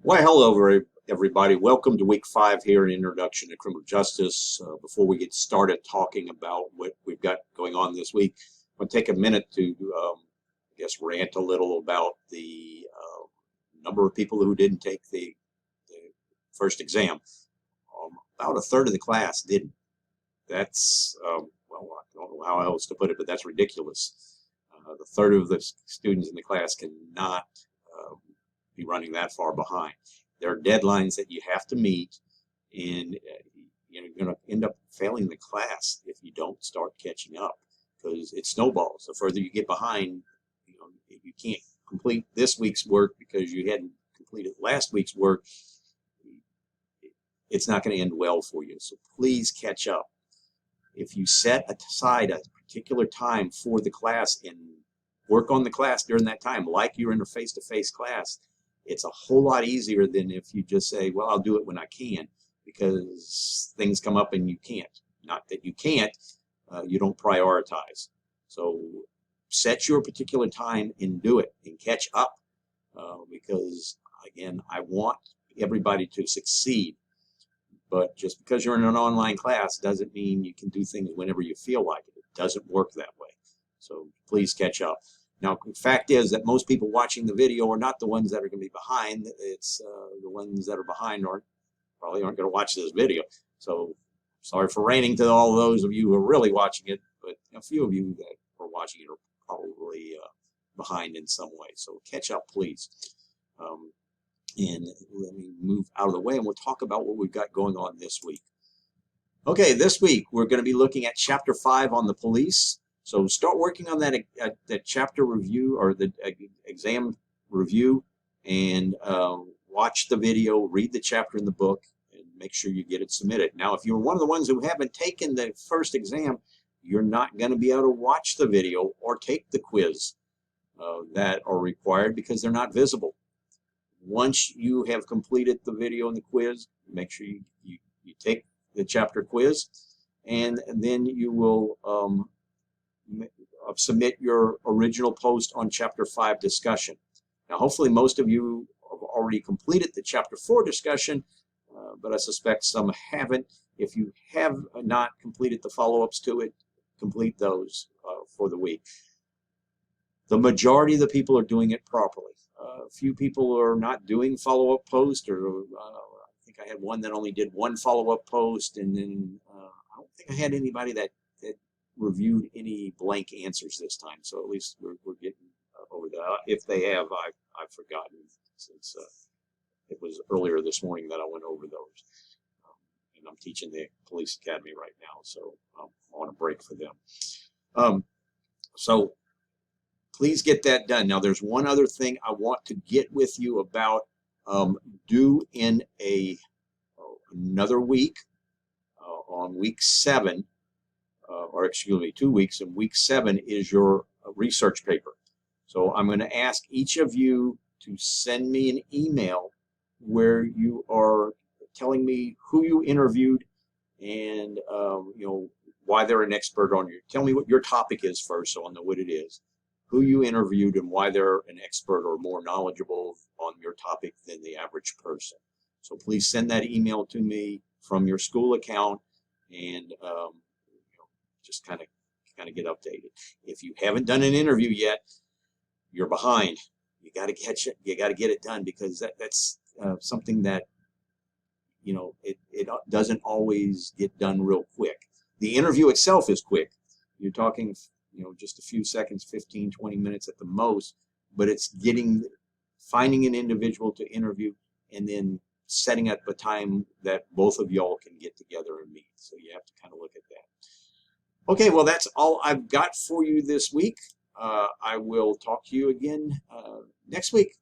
Well, hello, everybody. Welcome to week 5 here in Introduction to Criminal Justice. Before we get started talking about what we've got going on this week, I'm going to take a minute to, rant a little about the number of people who didn't take the first exam. About a third of the class didn't. That's, well, I don't know how else to put it, but that's ridiculous. The third of the students in the class cannot be running that far behind. There are deadlines that you have to meet, and you're going to end up failing the class if you don't start catching up, because it snowballs. The further you get behind, you can't complete this week's work because you hadn't completed last week's work. It's not going to end well for you. So please catch up. If you set aside a particular time for the class and work on the class during that time, like you're in a face-to-face class, it's a whole lot easier than if you just say, well, I'll do it when I can, because things come up and you can't. Not that you can't, you don't prioritize. So set your particular time and do it and catch up, because, again, I want everybody to succeed. But just because you're in an online class doesn't mean you can do things whenever you feel like it. It doesn't work that way. So please catch up. Now, the fact is that most people watching the video are not the ones that are going to be behind. It's the ones that are behind probably aren't going to watch this video. So sorry for ranting to all those of you who are really watching it, but a few of you that are watching it are probably behind in some way. So catch up, please. And let me move out of the way, and we'll talk about what we've got going on this week. Okay, this week we're going to be looking at Chapter 5 on the police. So start working on that chapter review or the exam review, and watch the video, read the chapter in the book, and make sure you get it submitted. Now, if you're one of the ones who haven't taken the first exam, you're not going to be able to watch the video or take the quiz that are required because they're not visible. Once you have completed the video and the quiz, make sure you take the chapter quiz, and then you will submit your original post on Chapter 5 discussion. Now, hopefully most of you have already completed the Chapter 4 discussion, but I suspect some haven't. If you have not completed the follow-ups to it, complete those for the week. The majority of the people are doing it properly. A few people are not doing follow-up posts, or I think I had one that only did one follow-up post, and then I don't think I had anybody that reviewed any blank answers this time. So at least we're getting over that. If they have, I've forgotten, since it was earlier this morning that I went over those. And I'm teaching the police academy right now, so I'm on a break for them. So please get that done. Now, there's one other thing I want to get with you about. Due in another week, on week 7, or excuse me, 2 weeks, and week 7 is your research paper. So I'm going to ask each of you to send me an email where you are telling me who you interviewed and why they're an expert on you. Tell me what your topic is first, so I'll know what it is. Who you interviewed and why they're an expert or more knowledgeable on your topic than the average person. So please send that email to me from your school account, and just kind of get updated. If you haven't done an interview yet, you're behind. You got to catch it. You got to get it done, because that's something that it doesn't always get done real quick. The interview itself is quick. You're talking just a few seconds, 15, 20 minutes at the most, but it's finding an individual to interview and then setting up a time that both of y'all can get together and meet. So you have to kind of look at that. Okay, well, that's all I've got for you this week. I will talk to you again next week.